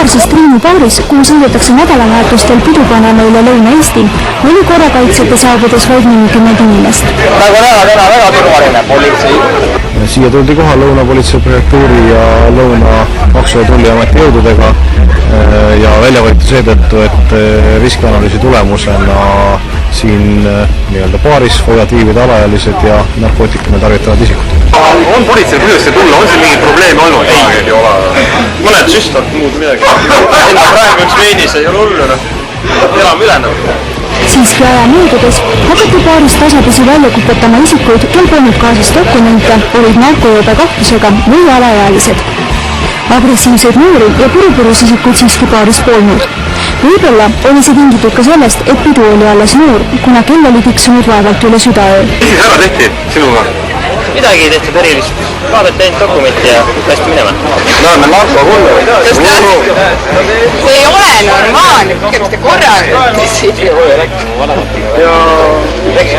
populaarsest Triinu baaris, kuhu sõidetakse nädalavahetustel pidu panema üle Lõuna-Eesti, oli korrakaitsjate saabudes vaid mõnikümmend inimest. Nagu näha, täna väga turvaline politsei. Siia tuldi kohal Lõuna-politsei prefektuuri ja Lõuna Maksu- ja Tolliameti jõududega ja välja võeti seetõttu, et riskianalüüsi tulemusena siin nii-öelda baaris võivad viibida alaealised ja narkootikume tarvitavad isikud. On politsei põhjust tulla, on siin mingi probleeme olnud? Ei ole. Mõned süstad, muud midagi. Enda praegu üks veidis ei ole hullu, elame üle. Siiski aja möödudes hakati baarist tasapisi välja kupetama isikuid, kel polnud kaasas dokumente, olid narkojobe kahtlusega või alaealised. Agressiivseid noori ja purupurus isikuid siiski baaris polnud. Võib-olla oli see tingitud ka sellest, et pidu oli alles noor, kuna kell oli tiksunud vaevalt üle südaöö. Mis siis ära tehti sinuga? Midagi ei tehtud erilist. Vaadati ainult dokumenti ja lasti minema. No, me narkokullu. See ei ole normaalne, kõigepealt korraga. Ja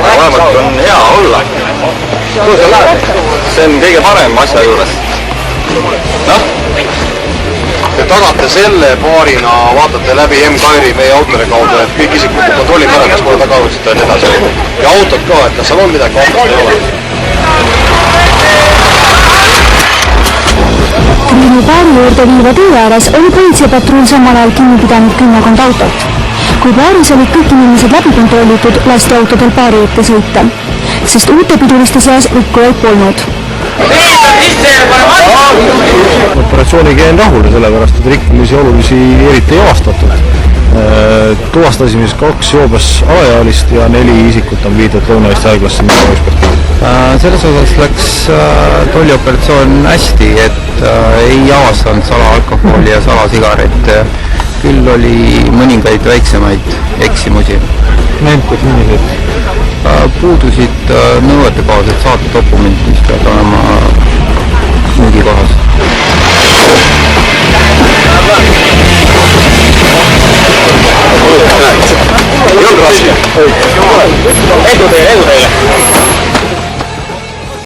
vanemalt on hea olla. Kuhu sa lähed? See on kõige parem asja juures. Noh? Te tagate selle paarina, vaatate läbi M-Kairi meie autore kaudu, et kõik isikud kontrollib ära, kas pole tagaudsed ja nii edasi. Ja autod ka, et kas seal on midagi kahtlust ei ole. Triinu baari juurde viiva tee ääres oli politseipatrull samal ajal kinni pidanud kümmekond autot. Kui baaris olid kõik inimesed läbi kontrollitud, lasti autodel baari ette sõita, sest uute piduliste seas rikkujaid polnud. Operatsiooniga jäin rahule, sellepärast et rikkumisi olulisi eriti ei avastatud. Tuvastasime siis 2 joobes alaealist ja 4 isikut on viidud Lõuna-Eesti haiglasse ekspertiisi. Selles osas läks tollioperatsioon hästi, et ei avastanud salaalkoholi ja salasigarette. Küll oli mõningaid väiksemaid eksimusi. Näiteks millised? Puudusid nõuetekohased saatedokumendid, mis peavad olema müügikohas. Ei olnud raske. Edu teile, edu!